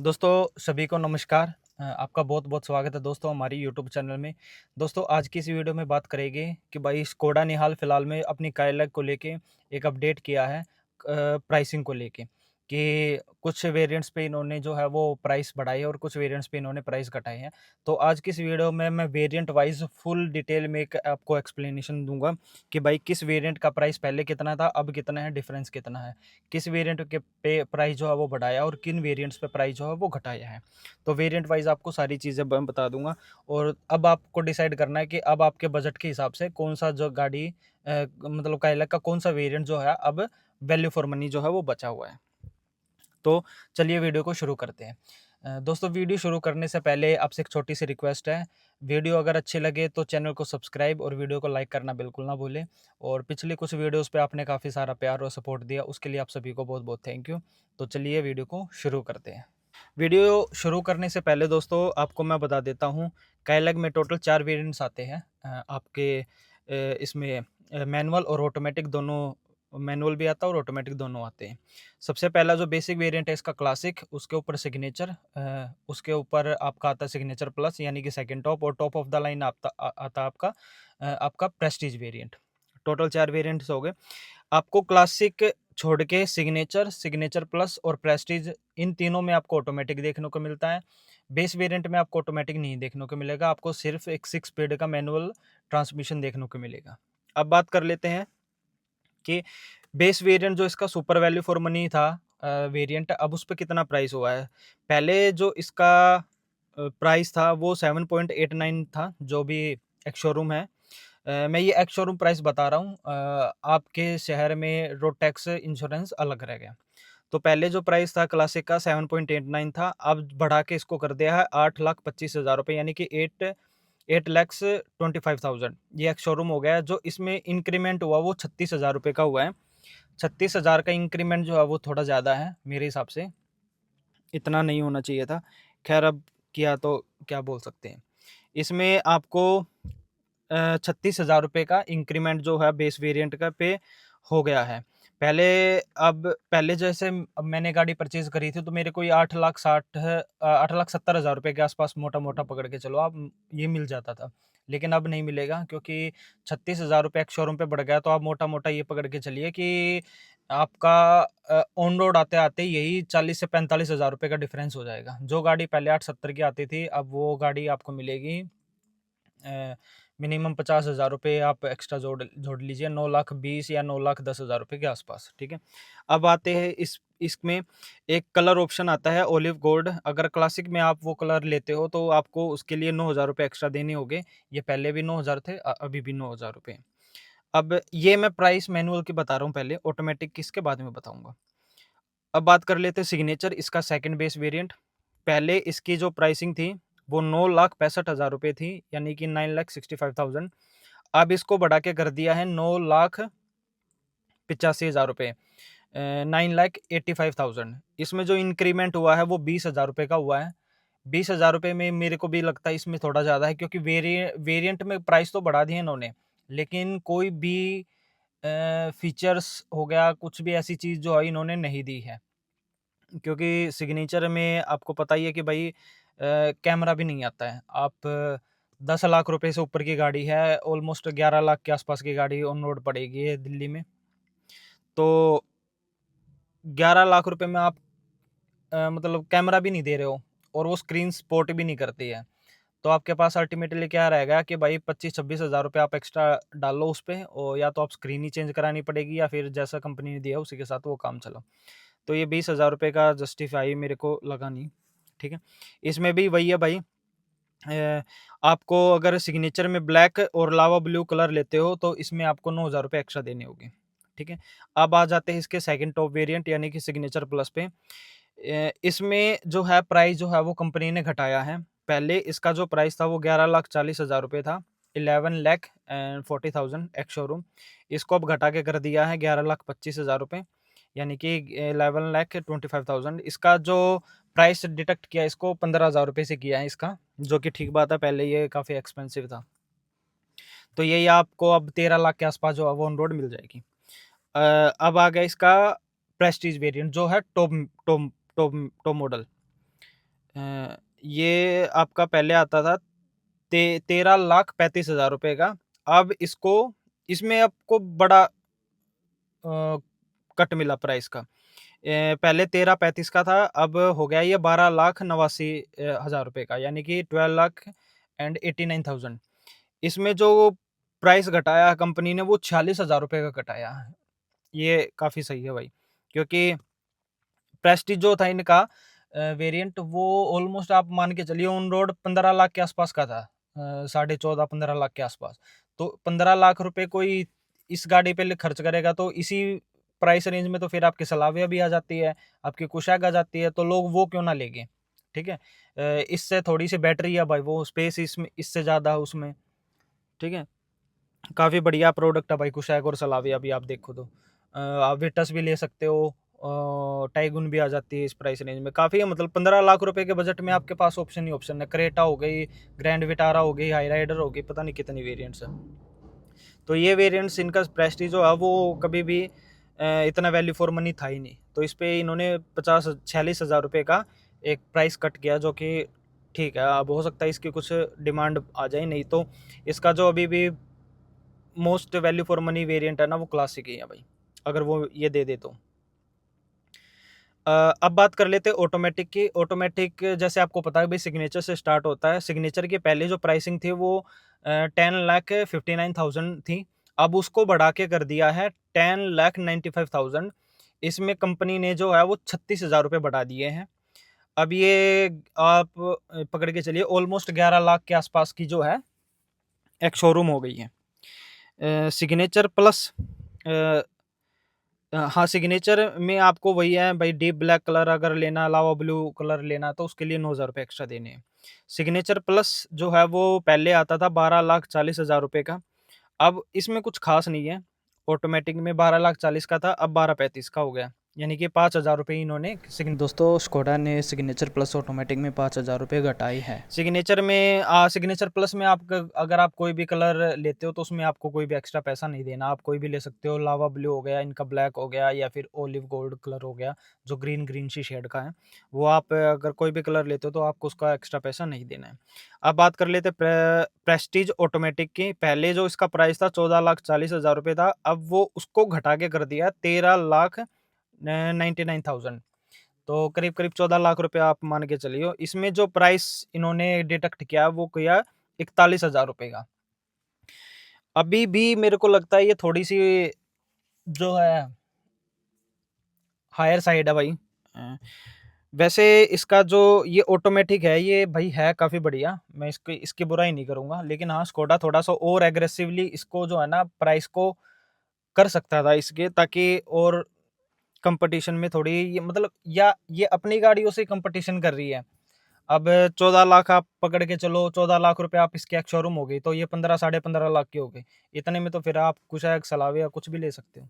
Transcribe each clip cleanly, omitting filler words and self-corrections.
दोस्तों सभी को नमस्कार। आपका बहुत बहुत स्वागत है दोस्तों हमारी यूट्यूब चैनल में। दोस्तों आज की इस वीडियो में बात करेंगे कि भाई स्कोडा ने हाल फिलहाल में अपनी काइलैक को लेके एक अपडेट किया है प्राइसिंग को लेके कि कुछ वेरिएंट्स पे इन्होंने जो है वो प्राइस बढ़ाई है और कुछ वेरिएंट्स पे इन्होंने प्राइस घटाए हैं। तो आज की इस वीडियो में मैं वेरिएंट वाइज फुल डिटेल में एक आपको एक्सप्लेनेशन दूंगा कि भाई किस वेरिएंट का प्राइस पहले कितना था, अब कितना है, डिफरेंस कितना है, किस वेरिएंट के पे प्राइस जो है वो बढ़ाया और किन वेरिएंट्स पे प्राइस जो है वो घटाया है। तो वेरिएंट वाइज आपको सारी चीज़ें मैं बता दूंगा और अब आपको डिसाइड करना है कि अब आपके बजट के हिसाब से कौन सा जो गाड़ी मतलब काइलैक का कौन सा वेरिएंट जो है अब वैल्यू फॉर मनी जो है वो बचा हुआ है। तो चलिए वीडियो को शुरू करते हैं। दोस्तों वीडियो शुरू करने से पहले आपसे एक छोटी सी रिक्वेस्ट है। वीडियो अगर अच्छे लगे तो चैनल को सब्सक्राइब और वीडियो को लाइक करना बिल्कुल ना भूलें। और पिछली कुछ वीडियोस पे आपने काफ़ी सारा प्यार और सपोर्ट दिया, उसके लिए आप सभी को बहुत बहुत थैंक यू। तो चलिए वीडियो को शुरू करते हैं। वीडियो शुरू करने से पहले दोस्तों आपको मैं बता देता हूँ, काइलैक में टोटल 4 वेरिएंट्स आते हैं। आपके इसमें मैनुअल और ऑटोमेटिक दोनों, मैनुअल भी आता है और ऑटोमेटिक दोनों आते हैं। सबसे पहला जो बेसिक वेरिएंट है इसका क्लासिक, उसके ऊपर सिग्नेचर, उसके ऊपर आपका आता है सिग्नेचर प्लस यानी कि सेकंड टॉप, और टॉप ऑफ द लाइन आता है आपका प्रेस्टीज वेरिएंट। टोटल 4 वेरिएंट्स हो गए। आपको क्लासिक छोड़ के सिग्नेचर, सिग्नेचर प्लस और प्रेस्टीज, इन तीनों में आपको ऑटोमेटिक देखने को मिलता है। बेस वेरिएंट में आपको ऑटोमेटिक नहीं देखने को मिलेगा, आपको सिर्फ एक 6 स्पीड का मैनुअल ट्रांसमिशन देखने को मिलेगा। अब बात कर लेते हैं कि बेस वेरिएंट जो इसका सुपर वैल्यू फॉर मनी था वेरिएंट, अब उस पे कितना प्राइस हुआ है। पहले जो इसका प्राइस था वो 7.89 था, जो भी एक्स शोरूम है। मैं ये एक्स शोरूम प्राइस बता रहा हूँ, आपके शहर में रोड टैक्स इंश्योरेंस अलग रह गया। तो पहले जो प्राइस था क्लासिक का 7.89 था, अब बढ़ा के इसको कर दिया है 8,25,000 रुपये, यानी कि 8,25,000 ये एक्स शोरूम हो गया है। जो इसमें इंक्रीमेंट हुआ वो 36,000 रुपये का हुआ है। 36,000 का इंक्रीमेंट जो है वो थोड़ा ज़्यादा है मेरे हिसाब से, इतना नहीं होना चाहिए था। खैर अब किया तो क्या बोल सकते हैं। इसमें आपको 36,000 रुपये का इंक्रीमेंट जो है बेस वेरिएंट का पे हो गया है। पहले अब पहले जैसे अब मैंने गाड़ी परचेज़ करी थी तो मेरे को ये 8,70,000 रुपये के आसपास मोटा-मोटा पकड़ के चलो आप, ये मिल जाता था। लेकिन अब नहीं मिलेगा क्योंकि 36,000 रुपये एक्स शोरूम पे बढ़ गया, तो आप मोटा-मोटा ये पकड़ के चलिए कि आपका ऑन रोड आते-आते यही 40 से 45,000 रुपये का डिफरेंस हो जाएगा। जो गाड़ी पहले 870 की आती थी, अब वो गाड़ी आपको मिलेगी मिनिमम 50,000 रुपये आप एक्स्ट्रा जोड़ जोड़ लीजिए, 9,20,000 या 9,10,000 रुपये के आसपास, ठीक है। अब आते हैं इसमें एक कलर ऑप्शन आता है ओलिव गोल्ड। अगर क्लासिक में आप वो कलर लेते हो तो आपको उसके लिए 9,000 रुपये एक्स्ट्रा देने होंगे। ये पहले भी 9,000 थे, अभी भी 9,000 रुपये। अब ये मैं प्राइस मैनुअल की बता रहा हूँ पहले, ऑटोमेटिक किसके बाद में बताऊँगा। अब बात कर लेते हैं सिग्नेचर, इसका सेकंड बेस वेरिएंट। पहले इसकी जो प्राइसिंग थी वो 9,65,000 रुपये थी, यानी कि 9,65,000। अब इसको बढ़ा के कर दिया है 9,85,000 रुपये, 9,85,000। इसमें जो इंक्रीमेंट हुआ है वो 20,000 रुपये का हुआ है। 20,000 रुपये में मेरे को भी लगता है इसमें थोड़ा ज़्यादा है, क्योंकि वेरिएंट में प्राइस तो बढ़ा दिए इन्होंने, लेकिन कोई भी फीचर्स हो गया, कुछ भी ऐसी चीज़ जो है इन्होंने नहीं दी है। क्योंकि सिग्नेचर में आपको पता ही है कि भाई कैमरा भी नहीं आता है। आप 10 लाख रुपए से ऊपर की गाड़ी है, ऑलमोस्ट 11 लाख के आसपास की गाड़ी ऑन रोड पड़ेगी ये दिल्ली में। तो 11 लाख रुपए में आप मतलब कैमरा भी नहीं दे रहे हो और वो स्क्रीन सपोर्ट भी नहीं करती है। तो आपके पास अल्टीमेटली क्या रहेगा कि भाई 25-26,000 रुपये आप एक्स्ट्रा डालो उस पे, और या तो आप स्क्रीन ही चेंज करानी पड़ेगी या फिर जैसा कंपनी ने दिया उसी के साथ वो काम चलो। तो ये 20,000 रुपये का जस्टिफाई मेरे को लगा नहीं, ठीक है। इसमें भी वही है भाई, आपको अगर सिग्नेचर में ब्लैक और लावा ब्लू कलर लेते हो तो इसमें आपको 9,000 रुपये एक्स्ट्रा देने होंगे, ठीक है। अब आ जाते हैं इसके सेकंड टॉप वेरिएंट यानी कि सिग्नेचर प्लस पे। इसमें जो है प्राइस जो है वो कंपनी ने घटाया है। पहले इसका जो प्राइस था वो 11,40,000 रुपये था, 11,40,000 एक्स शोरूम। इसको अब घटा के कर दिया है 11,25,000 रुपये, यानी कि 11,25,000। इसका जो प्राइस डिडक्ट किया इसको 15,000 रुपये से किया है इसका, जो कि ठीक बात है, पहले ये काफ़ी एक्सपेंसिव था। तो यही आपको अब 13 लाख के आसपास जो है वो ऑन रोड मिल जाएगी। अब आ गया इसका प्रेस्टीज वेरिएंट जो है top top top top model. ये आपका पहले आता था 13,35,000 रुपए का। अब इसमें आपको बड़ा कट मिला प्राइस का। पहले 13,35 का था, अब हो गया ये 12,89,000 रुपए का, यानी कि 12,89,000। इसमें जो प्राइस घटाया कंपनी ने वो 46,000 रुपए का घटाया। ये काफ़ी सही है भाई, क्योंकि प्रेस्टीज जो था इनका वेरिएंट, वो ऑलमोस्ट आप मान के चलिए ऑन रोड 15 लाख के आसपास का था। 14.5-15 लाख के आसपास। तो 15 लाख रुपए कोई इस गाड़ी पे खर्च करेगा, तो इसी प्राइस रेंज में तो फिर आपकी सलाविया भी आ जाती है, आपकी कुशैग आ जाती है, तो लोग वो क्यों ना लेंगे। ठीक है। इससे थोड़ी सी बैटरी है भाई, वो स्पेस इसमें इससे ज़्यादा है उसमें। ठीक है। काफ़ी बढ़िया प्रोडक्ट है भाई कुशैग और सलाविया भी, आप देखो तो आप विटस भी ले सकते हो, टाइगुन भी आ जाती है इस प्राइस रेंज में। काफ़ी है, मतलब 15 लाख रुपए के बजट में आपके पास ऑप्शन ही ऑप्शन है। क्रेटा हो गई, ग्रैंड विटारा हो गई, हाई राइडर हो गई, पता नहीं कितनी वेरिएंट्स है। तो ये वेरिएंट्स इनका प्रेस्टीज जो है वो कभी भी इतना वैल्यू फॉर मनी था ही नहीं। तो इस पे इन्होंने 46,000 रुपये का एक प्राइस कट किया, जो कि ठीक है। अब हो सकता है इसकी कुछ डिमांड आ जाए, नहीं तो इसका जो अभी भी most value for money variant है ना, वो क्लासिक ही है भाई, अगर वो ये दे दे तो। अब बात कर लेते हैं ऑटोमेटिक की। ऑटोमेटिक जैसे आपको पता है भाई, सिग्नेचर से स्टार्ट होता है। सिग्नेचर की पहले जो प्राइसिंग थी वो 10,59,000 थी। अब उसको बढ़ा के कर दिया है 10,95,000। इसमें कंपनी ने जो है वो 36,000 रुपये बढ़ा दिए हैं। अब ये आप पकड़ के चलिए ऑलमोस्ट 11 लाख के आसपास की जो है एक शोरूम हो गई है। सिग्नेचर प्लस हाँ, सिग्नेचर में आपको वही है भाई, डीप ब्लैक कलर अगर लेना, लावा ब्लू कलर लेना, तो उसके लिए 9,000 रुपये एक्स्ट्रा देने हैं। सिग्नेचर प्लस जो है वो पहले आता था 12,40,000 रुपये का। अब इसमें कुछ खास नहीं है। ऑटोमेटिक में 12,40,000 का था, अब 12,35 का हो गया, यानी कि 5,000 रुपये इन्होंने दोस्तों स्कोडा ने सिग्नेचर प्लस ऑटोमेटिक में 5,000 रुपये घटाई है। सिग्नेचर में सिग्नेचर प्लस में आप अगर आप कोई भी कलर लेते हो तो उसमें आपको कोई भी एक्स्ट्रा पैसा नहीं देना, आप कोई भी ले सकते हो। लावा ब्लू हो गया, इनका ब्लैक हो गया, या फिर ओलिव गोल्ड कलर हो गया, जो ग्रीन ग्रीन सी शेड का है, वो आप अगर कोई भी कलर लेते हो तो आपको उसका एक्स्ट्रा पैसा नहीं देना है। अब बात कर लेते प्रेस्टीज ऑटोमेटिक की। पहले जो इसका प्राइस था 14,40,000 रुपये था, अब वो उसको घटा के कर दिया 13,99,000। तो करीब करीब 14 लाख रुपए आप मान के चलिए। इसमें जो प्राइस इन्होंने डिडक्ट किया वो किया 41,000 रुपये का। अभी भी मेरे को लगता है ये थोड़ी सी जो है हायर साइड है भाई। वैसे इसका जो ये ऑटोमेटिक है, ये भाई है काफ़ी बढ़िया, मैं इसकी बुराई नहीं करूँगा। लेकिन हाँ, स्कोडा थोड़ा सा और एग्रेसिवली इसको जो है ना प्राइस को कर सकता था इसके, ताकि और कंपटीशन में थोड़ी ये मतलब, या ये अपनी गाड़ियों से कंपटीशन कर रही है। अब 14 लाख आप पकड़ के चलो, 14 लाख रुपए आप इसके एक शोरूम हो गई, तो ये 15 साढ़े 15 लाख की हो गई। इतने में तो फिर आप कुछ एक सलावे या कुछ भी ले सकते हो।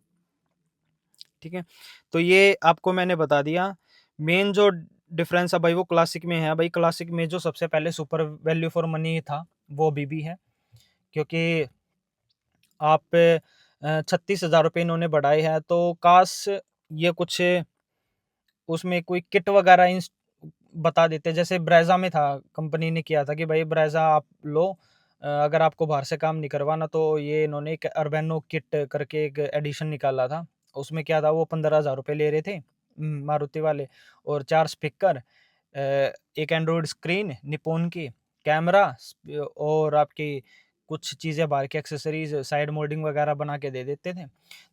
ठीक है। तो ये आपको मैंने बता दिया। मेन जो डिफरेंस है भाई वो क्लासिक में है। भाई क्लासिक में जो सबसे पहले सुपर वैल्यू फॉर मनी था वो अभी भी है, क्योंकि आप 36,000 रुपये इन्होंने बढ़ाए हैं, तो काश ये कुछ उसमें कोई किट वगैरह बता देते, जैसे ब्रेजा में था। कंपनी ने किया था कि भाई ब्रेजा आप लो, अगर आपको बाहर से काम नहीं करवाना, तो ये इन्होंने एक अर्बेनो किट करके एक एडिशन निकाला था। उसमें क्या था, वो 15,000 रुपये ले रहे थे मारुति वाले, और 4 स्पीकर, एक एंड्रॉयड स्क्रीन निपोन की, कैमरा, और आपकी कुछ चीज़ें बाहर की एक्सेसरीज, साइड मोल्डिंग वगैरह बना के दे देते थे।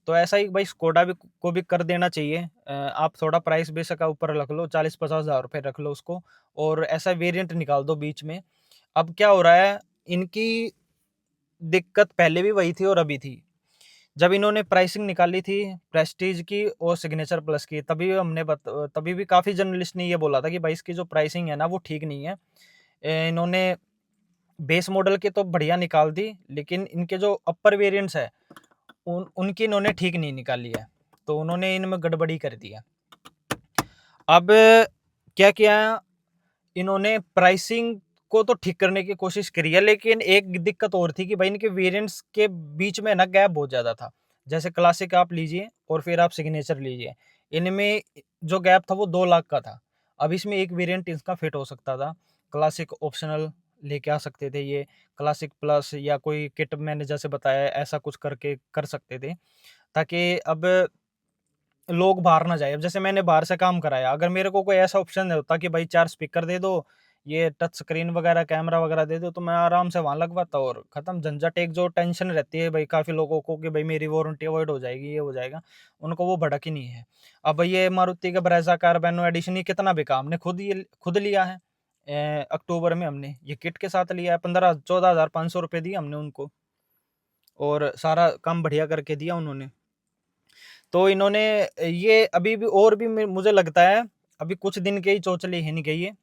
तो ऐसा ही भाई स्कोडा भी को भी कर देना चाहिए। आप थोड़ा प्राइस बेशक ऊपर रख लो, 40-50 हज़ार रुपये रख लो उसको, और ऐसा वेरिएंट निकाल दो बीच में। अब क्या हो रहा है, इनकी दिक्कत पहले भी वही थी और अभी थी। जब इन्होंने प्राइसिंग निकाली थी प्रेस्टीज की और सिग्नेचर प्लस की, तभी भी काफ़ी जर्नलिस्ट ने ये बोला था कि भाई इसकी जो प्राइसिंग है ना वो ठीक नहीं है। इन्होंने बेस मॉडल के तो बढ़िया निकाल दी, लेकिन इनके जो अपर वेरिएंट्स है उनकी इन्होंने ठीक नहीं निकाली है, तो उन्होंने इनमें गड़बड़ी कर दी है। अब क्या किया, इन्होंने प्राइसिंग को तो ठीक करने की कोशिश करी है, लेकिन एक दिक्कत और थी कि भाई इनके वेरिएंट्स के बीच में ना गैप बहुत ज़्यादा था। जैसे क्लासिक आप लीजिए और फिर आप सिग्नेचर लीजिए, इनमें जो गैप था वो 2 लाख का था। अब इसमें एक वेरिएंट इसका फिट हो सकता था, क्लासिक ऑप्शनल लेके आ सकते थे ये, क्लासिक प्लस या कोई किट मैंने जैसे बताया ऐसा कुछ करके कर सकते थे, ताकि अब लोग बाहर ना जाए। अब जैसे मैंने बाहर से काम कराया, अगर मेरे को कोई ऐसा ऑप्शन होता कि भाई 4 स्पीकर दे दो, ये टच स्क्रीन वगैरह, कैमरा वगैरह दे दो, तो मैं आराम से वहाँ लगवाता और खत्म झंझट। एक जो टेंशन रहती है भाई काफ़ी लोगों को कि भाई मेरी वारंटी अवॉइड हो जाएगी, ये हो जाएगा, उनको वो भड़क ही नहीं है। अब ये मारुति का ब्रेज़ा कार्बेनो एडिशन ये कितना बिका, हमने खुद लिया है। अक्टूबर में हमने ये किट के साथ लिया है, 14,500 रुपए दिए हमने उनको और सारा काम बढ़िया करके दिया उन्होंने। तो इन्होंने ये अभी भी और भी मुझे लगता है अभी कुछ दिन के ही चौचले है नहीं गई है।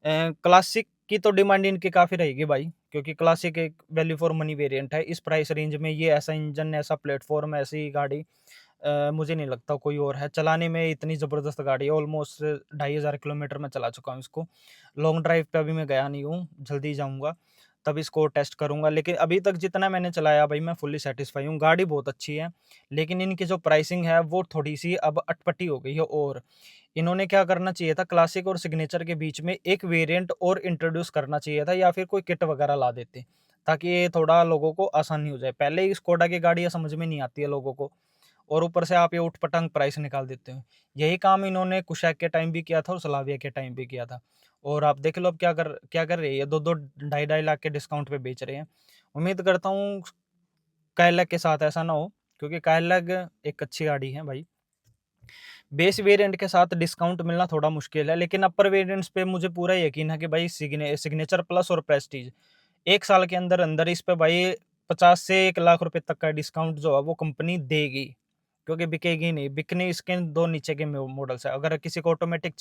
क्लासिक की तो डिमांड इनकी काफ़ी रहेगी भाई, क्योंकि क्लासिक एक वैल्यू फॉर मनी वेरिएंट है। इस प्राइस रेंज में ये ऐसा इंजन, ऐसा प्लेटफॉर्म, ऐसी गाड़ी मुझे नहीं लगता कोई और है। चलाने में इतनी ज़बरदस्त गाड़ी है, ऑलमोस्ट 2500 किलोमीटर मैं चला चुका हूँ इसको। लॉन्ग ड्राइव पे अभी मैं गया नहीं हूँ, जल्दी जाऊँगा तब इसको टेस्ट करूँगा। लेकिन अभी तक जितना मैंने चलाया भाई मैं फुल्ली सैटिस्फाई हूँ। गाड़ी बहुत अच्छी है, लेकिन इनकी जो प्राइसिंग है वो थोड़ी-सी अब अटपटी हो गई है। और इन्होंने क्या करना चाहिए था, क्लासिक और सिग्नेचर के बीच में एक वेरिएंट और इंट्रोड्यूस करना चाहिए था, या फिर कोई किट वगैरह ला देते, ताकि ये थोड़ा लोगों को आसानी हो जाए। पहले ही स्कोडा की गाड़ियाँ समझ में नहीं आती है लोगों को, और ऊपर से आप ये ऊट-पटांग प्राइस निकाल देते हो। यही काम इन्होंने कुशैक के टाइम भी किया था और स्लाविया के टाइम भी किया था। और आप देख लो अब क्या कर रही है, 2-2 ढाई-ढाई लाख के डिस्काउंट पे बेच रहे हैं। उम्मीद करता हूँ काइलैक के साथ ऐसा ना हो, क्योंकि काइलैक एक अच्छी गाड़ी है भाई। बेस वेरिएंट के साथ डिस्काउंट मिलना थोड़ा मुश्किल है, लेकिन अपर वेरिएंट्स पे मुझे पूरा यकीन है कि भाई सिग्नेचर प्लस और प्रेस्टीज 1 साल के अंदर-अंदर इस पे भाई 50 से 1 लाख रुपए तक का डिस्काउंट जो है वो कंपनी देगी। क्योंकि बिकेगी नहीं, बिकने इसके 2 नीचे के मॉडल्स हैं। अगर किसी को ऑटोमेटिक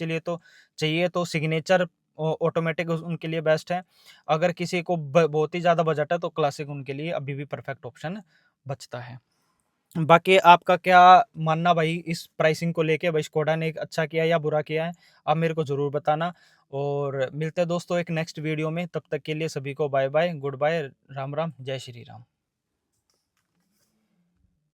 चाहिए तो सिग्नेचर ऑटोमेटिक उनके लिए बेस्ट है। अगर किसी को बहुत ही ज़्यादा बजट है तो क्लासिक उनके लिए अभी भी परफेक्ट ऑप्शन बचता है। बाकी आपका क्या मानना भाई इस प्राइसिंग को लेके, भाई स्कोडा ने अच्छा किया या बुरा किया है? आप मेरे को ज़रूर बताना। और मिलते हैं दोस्तों एक नेक्स्ट वीडियो में, तब तक के लिए सभी को bye bye, goodbye, Ram Ram, जय श्री राम।